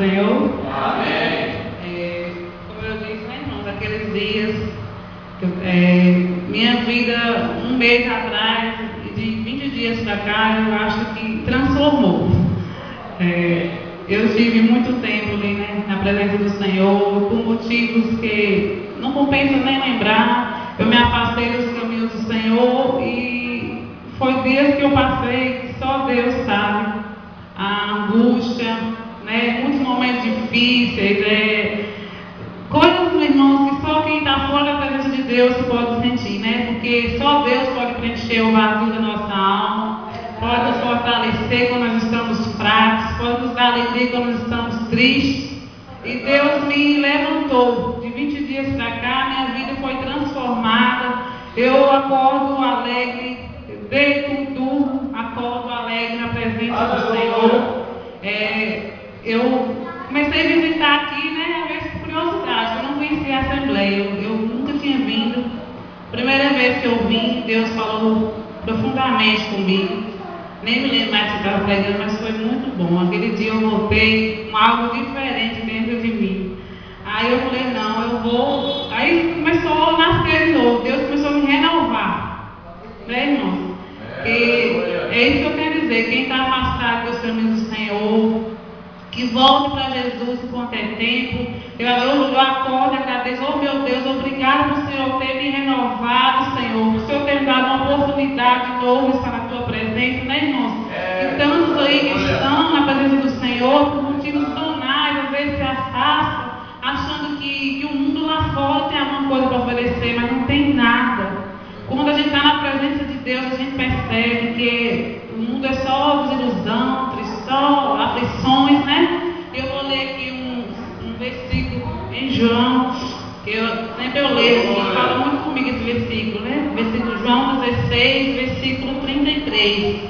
Senhor. Amém. Como eu disse, né, irmãos, aqueles dias, minha vida, um mês atrás, de 20 dias para cá, eu acho que transformou. Eu tive muito tempo ali, né, na presença do Senhor, por motivos que não compensa nem lembrar. Eu me afastei dos caminhos do Senhor e foi dias que eu passei que só Deus sabe. A angústia, né, muitos momentos difíceis, coisas, meus irmãos, que só quem está fora da presença de Deus pode sentir, né? Porque só Deus pode preencher o vazio da nossa alma, pode nos fortalecer quando nós estamos fracos, pode nos dar alegria quando nós estamos tristes. E Deus me levantou. De 20 dias para cá, minha vida foi transformada. Eu acordo alegre, deito, durmo, acordo alegre na presença do Senhor. Eu comecei a visitar aqui, né, a ver por curiosidade. Eu não conhecia a Assembleia, eu nunca tinha vindo. Primeira vez que eu vim, Deus falou profundamente comigo. Nem me lembro mais se estava pregando, mas foi muito bom. Aquele dia eu voltei com algo diferente dentro de mim. Aí eu falei, não, eu vou. Aí começou a nascer de novo. Deus começou a me renovar. Né, irmãos? E é isso que eu quero dizer. Quem está afastado dos caminhos do Senhor, que volte para Jesus enquanto é tempo. Eu acordo e agradeço, oh meu Deus, obrigado por o Senhor ter me renovado, Senhor, por o Senhor ter me dado uma oportunidade de novo de estar na tua presença, né, irmãos? E tantos aí que estão na presença do Senhor por motivos banais, às vezes se afastam, achando que o mundo lá fora tem alguma coisa para oferecer, mas não tem nada. Quando a gente está na presença de Deus, a gente percebe que o mundo é só desilusão, só aflições, né? Eu vou ler aqui um versículo em João, que eu sempre leio aqui, fala muito comigo esse versículo, né? Versículo João 16, versículo 33.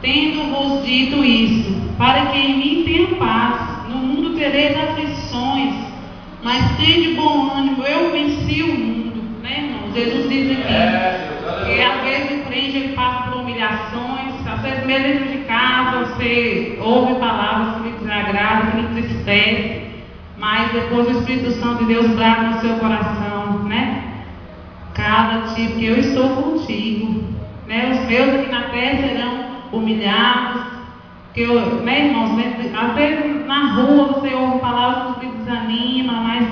Tendo-vos dito isso, para que em mim tenha paz, no mundo tereis aflições, mas tende bom ânimo, eu venci o mundo, né, irmão? Jesus diz aqui, que às vezes o crente ele passa por humilhações, às vezes mesmo dentro de casa, você ouve palavras que lhe desagradam, que lhe entristecem, mas depois o Espírito Santo de Deus brada no seu coração, né? Cada tipo que eu estou contigo, né? Os meus aqui na terra serão humilhados, que eu, né, irmãos, né? Às vezes na rua você ouve palavras que lhe desanima, mas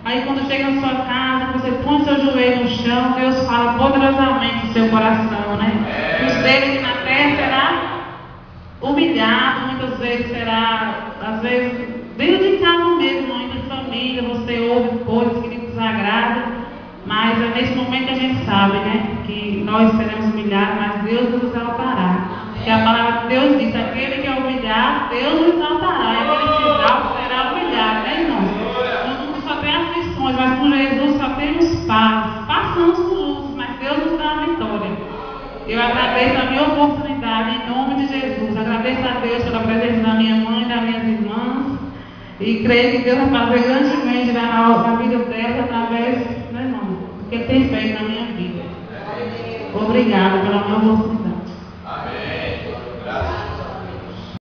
aí quando chega na sua casa, você põe seu joelho no chão, Deus fala poderosamente no seu coração, né? Os dele aqui na terra será humilhado, muitas vezes será, às vezes, dentro de casa mesmo, entre família, você ouve coisas que lhe desagradam, mas é nesse momento que a gente sabe, né, que nós seremos humilhados, mas Deus nos exaltará. Porque a palavra de Deus diz, aquele que é humilhado, Deus nos exaltará, e aquele que exalta será humilhado, né, irmãos? No mundo só tem aflições, mas com Jesus só temos paz. Passamos por lutas, mas Deus nos dá a vitória. Eu agradeço a minha oportunidade em nome de Jesus. Agradeço a Deus pela presença da minha mãe e das minhas irmãs. E creio que Deus vai fazer grandemente na vida delas através, né, irmão, do que Ele tem feito na minha vida. Obrigada pela minha oportunidade.